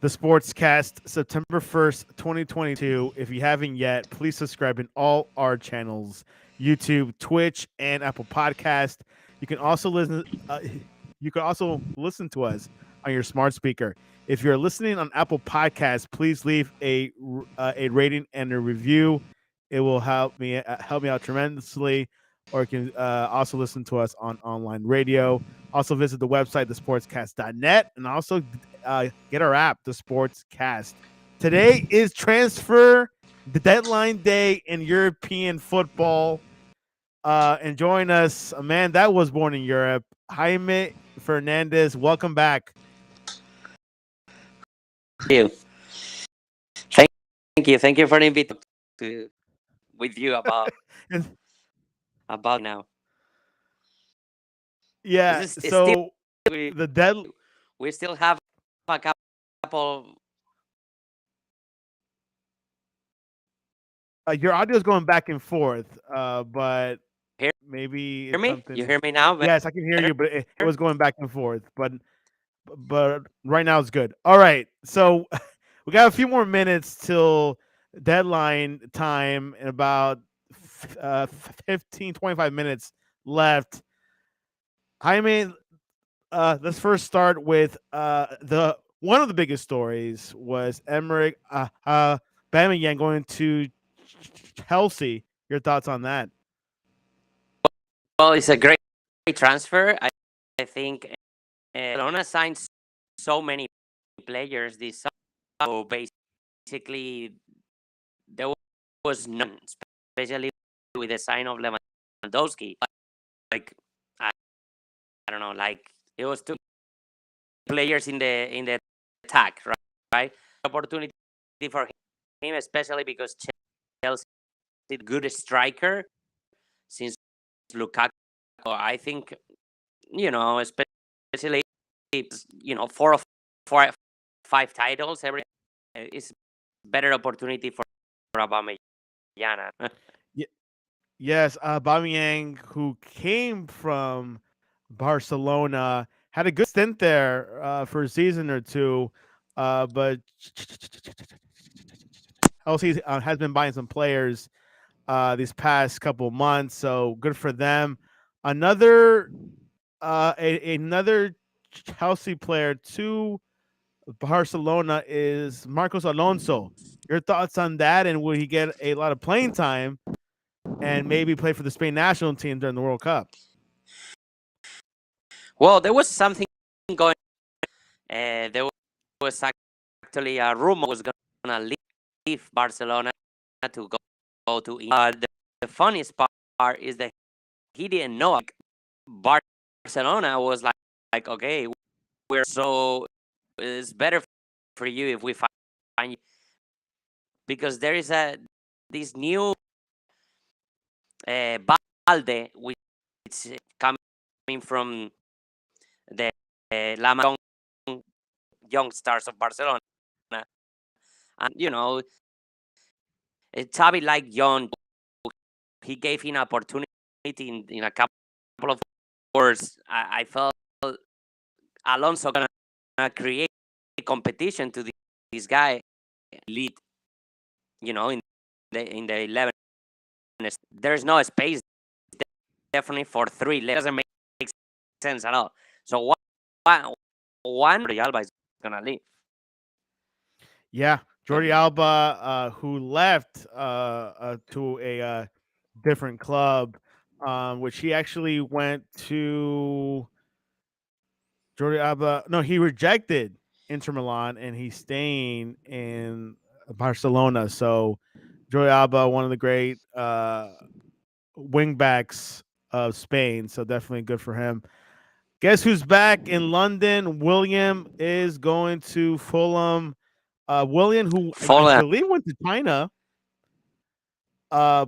the Sportscast, September 1st, 2022. If you haven't yet, please subscribe in all our channels, YouTube, Twitch, and Apple Podcast. You can also listen to us on your smart speaker. If you're listening on Apple Podcasts, please leave a rating and a review. It will help me out tremendously. Or you can also listen to us on online radio. Also visit the website, thesportscast.net, and also get our app, the Sportscast. Today is transfer the deadline day in European football. And join us, a man that was born in Europe, Jaime Fernandez. Welcome back. You. Thank Thank you for the invitation to with you about now. Yeah. It's still So the dead. we still have a couple. Your audio is going back and forth, but Hear maybe hear it's me? You something. hear me now? Yes, I can hear Better? you, but it was going back and forth. But right now it's good. All right, so we got a few more minutes till deadline time, and about 15, 25 minutes left. Jaime, let's first start with the one of the biggest stories was Emmerich Aubameyang going to Chelsea. Your thoughts on that? Well, it's a great transfer. I think Barcelona signed so many players this summer. So basically, there was none, especially with the sign of Lewandowski. Like I, I don't know, like it was two players in the attack, right? Right, opportunity for him, especially because Chelsea is a good striker since Lukaku. I think especially four or five titles every is better opportunity for Aubameyang. Yes, Aubameyang, who came from Barcelona, had a good stint there for a season or two, but Chelsea has been buying some players these past couple months, so good for them. Another Chelsea player to Barcelona is Marcos Alonso. Your thoughts on that, and will he get a lot of playing time and maybe play for the Spain national team during the World Cup? Well, there was something going. There was actually a rumor was going to leave Barcelona to go to. The funniest part is that he didn't know. Like, Barcelona was like, okay, we're so it's better for you if we find you, because there is this new Balde, which is coming from the Lama young stars of Barcelona, and Xavi like John. He gave him opportunity in a couple of words. I felt Alonso gonna create competition to this guy, lead. In the 11, there's no space definitely for three. It doesn't make sense at all. So one Jordi Alba is gonna leave. Yeah, Jordi Alba, who left to a different club, which he actually went to. Jordi Alba, no, he rejected Inter Milan and he's staying in Barcelona. So Jordi Alba, one of the great wingbacks of Spain. So definitely good for him. Guess who's back in London? William is going to Fulham. William, who I believe went to China,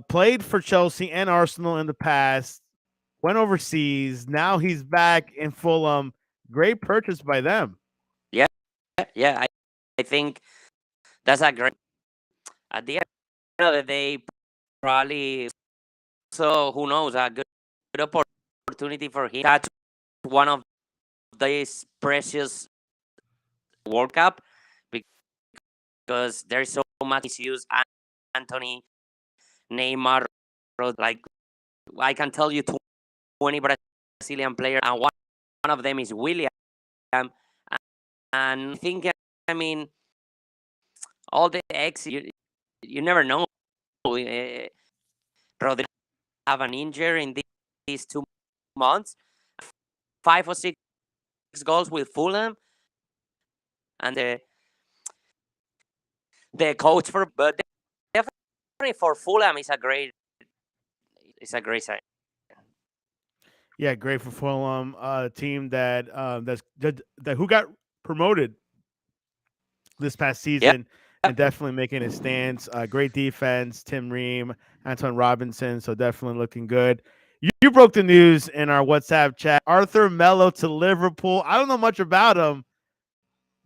played for Chelsea and Arsenal in the past, went overseas. Now he's back in Fulham. Great purchase by them. Yeah. I think that's a great. At the end of the day, probably. So who knows? A good opportunity for him. That's one of these precious World Cup, because there's so much misuse. Anthony, Neymar, like I can tell you 20 Brazilian players, and one of them is William. And I think, I mean, all the ex, you never know. Rodrigo have an injury in these 2 months, 5 or 6 goals with Fulham, and the coach for, but definitely for Fulham is a great, sign. Yeah, great for Fulham, team that that who got promoted this past Yep. season and definitely making a stance. Great defense, Tim Ream, Anton Robinson, so definitely looking good. You broke the news in our WhatsApp chat. Arthur Melo to Liverpool. I don't know much about him,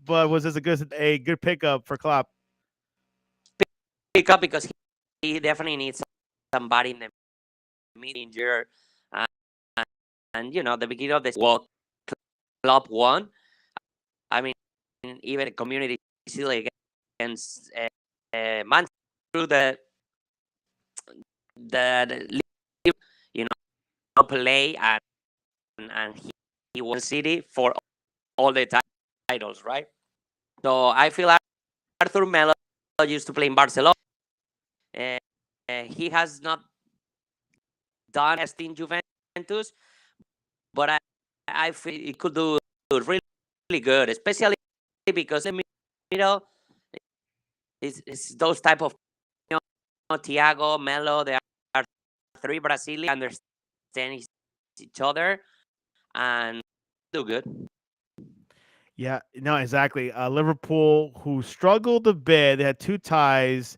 but was this a good pickup for Klopp? Pick up because he definitely needs somebody in the mid-injury, uh, and the beginning of the World Club won. I mean, even the Community Shield against Man through the you know play, and he won City for all the titles, right? So I feel Arthur Melo used to play in Barcelona. Uh, he has not done best in Juventus, but I feel he could do really, really good, especially because the middle is those type of Thiago, Melo. They are three Brazilians understand each other and do good. Yeah, no, exactly. Liverpool, who struggled a bit, they had two ties.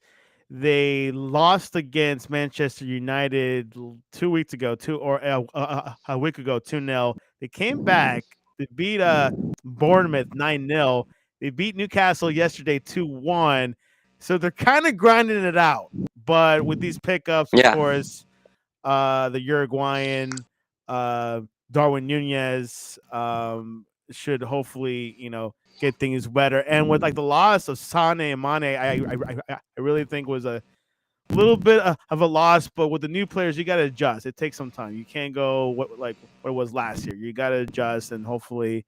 They lost against Manchester United 2 weeks ago, a week ago, 2-0. They came back. They beat Bournemouth 9-0. They beat Newcastle yesterday 2-1. So they're kind of grinding it out. But with these pickups, of Yeah, course, the Uruguayan uh, Darwin Nunez should hopefully get things better. And with like the loss of Sane and Mane, I really think was a little bit of a loss. But with the new players, you got to adjust. It takes some time. You can't go what it was last year. You got to adjust, and hopefully,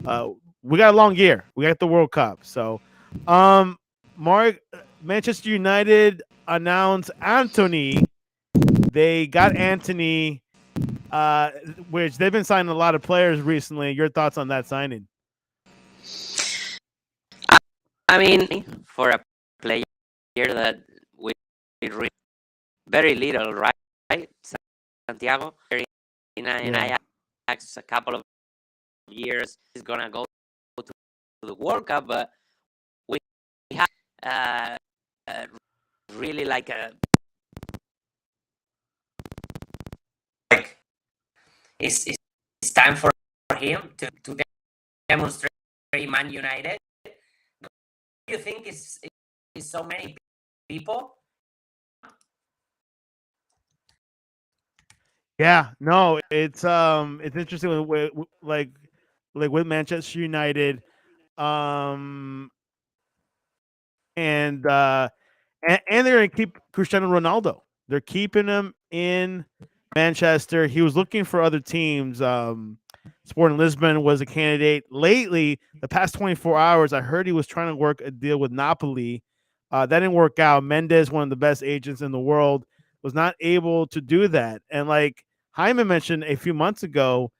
uh, we got a long year. We got the World Cup, so. Mark, Manchester United announced Anthony. They got Anthony, which they've been signing a lot of players recently. Your thoughts on that signing? I mean, for a player that we read very little, right? Santiago in Yeah. Ajax a couple of years is gonna go to the World Cup, but we have uh, uh, really like a like it's time for him to demonstrate Man United. Do you think is so many people? Yeah, no, it's interesting like with Manchester United, um, and and they're gonna keep Cristiano Ronaldo. They're keeping him in Manchester. He was looking for other teams. Sporting Lisbon was a candidate. Lately, the past 24 hours, I heard he was trying to work a deal with Napoli. That didn't work out. Mendes, one of the best agents in the world, was not able to do that. And like Jaime mentioned a few months ago,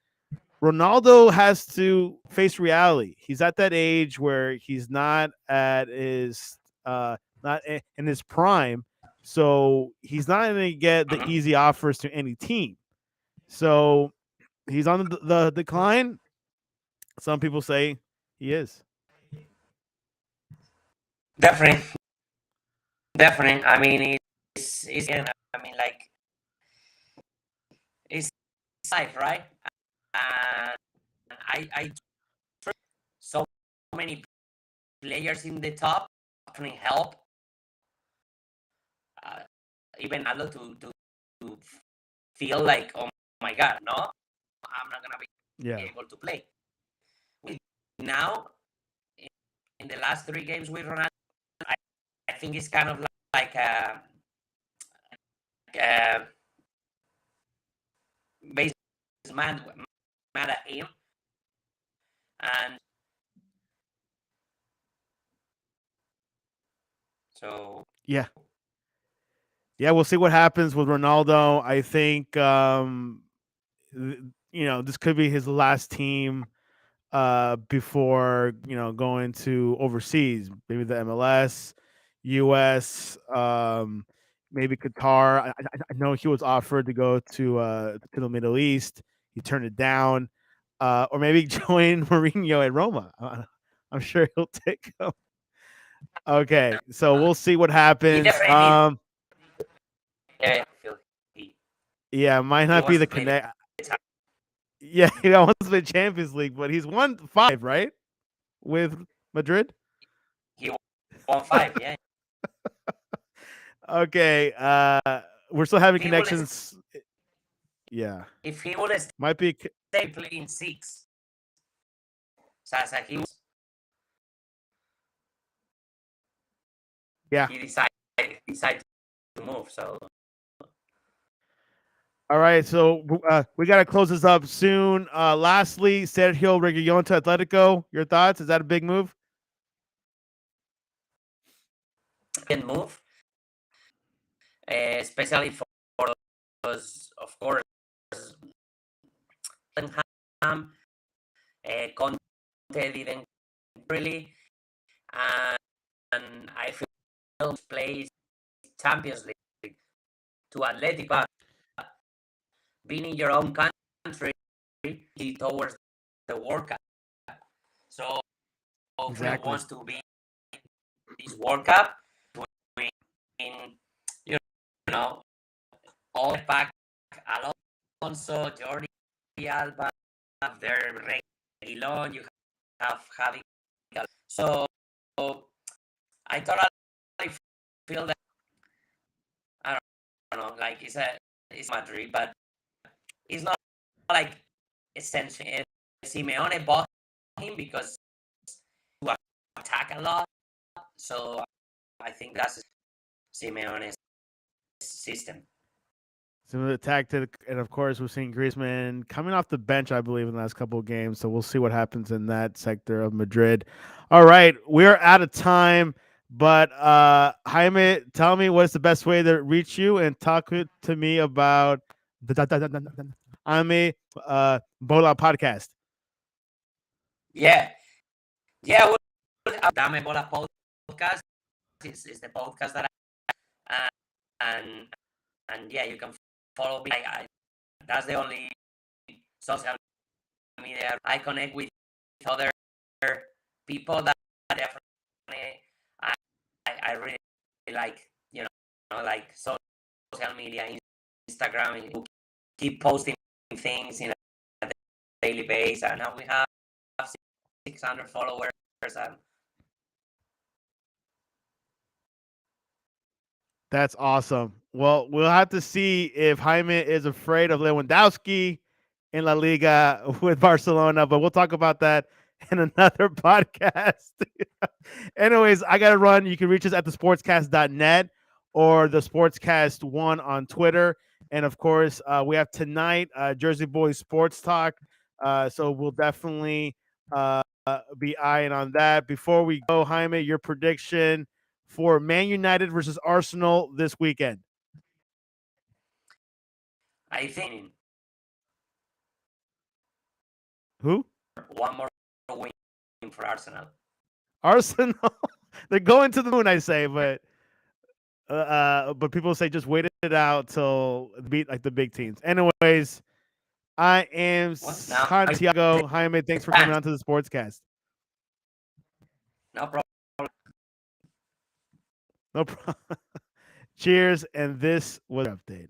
Ronaldo has to face reality. He's at that age where he's not at his not in his prime, so he's not going to get the Mhm. easy offers to any team. So he's on the decline. Some people say he is. Definitely, definitely. I mean, it's I mean, like it's life, right? And I so many players in the top definitely help. Uh, Even Aldo to feel like, oh my god, no, I'm not gonna be Yeah. able to play. We now in the last 3 games with Ronaldo, think it's kind of like a base mad at him, and so Yeah. Yeah, we'll see what happens with Ronaldo. I think this could be his last team before going to overseas, maybe the MLS, US, maybe Qatar. I know he was offered to go to the Middle East. He turned it down, or maybe join Mourinho at Roma. I'm sure he'll take him. Okay, so we'll see what he happens. definitely feel Yeah, might he not be wants the to play connect. the time. Yeah, he wants to play Champions League, but he's won 5, right, with Madrid. He won 5, yeah. Okay, we're still having If he will, connections. Yeah, if he will might be. stay playing 6, Sasa, Yeah. he decided to move. So All right, so we got to close this up soon. Lastly, Sergio Reguilon to Atletico. Your thoughts? Is that a big move? can move, especially for us, of course, Tottenham. Conte didn't really, and I feel plays Champions League to Atletico. Being in your own country towards the World Cup. So Phil wants to be this World Cup in know all back Alonso, Jordi Alba, there Reguilon, you have Javi. So I totally feel that I don't know, like it's Madrid, but it's not like essentially Simeone bought him because to attack a lot. So I think that's Simeone's system. Some tactic, and of course, we're seeing Griezmann coming off the bench, I believe, in the last couple of games. So we'll see what happens in that sector of Madrid. All right, we're out of time. But Jaime, tell me what's the best way to reach you and talk to me about the Jaime Bola podcast. Yeah, yeah. Dame Bola podcast is the podcast that I and yeah, you can follow me. That's the only social media I connect with other people that definitely I really like. Like social media, Instagram, and keep posting things in a daily basis. And now we have 600 followers. And That's awesome. Well, we'll have to see if Jaime is afraid of Lewandowski in La Liga with Barcelona, but we'll talk about that in another podcast. Anyways, I got to run. You can reach us at thesportscast.net or the Sportscast1 on Twitter. And of course, we have tonight Jersey Boys Sports Talk. So we'll definitely be eyeing on that. Before we go, Jaime, your prediction for Man United versus Arsenal this weekend? I think Who? one more win for Arsenal. Arsenal. They're going to the moon, I say, but people say just wait it out till beat like the big teams. Anyways, I am Santiago. Jaime, thanks for coming on to the Sportscast. No problem. No problem. Cheers, and this was an update.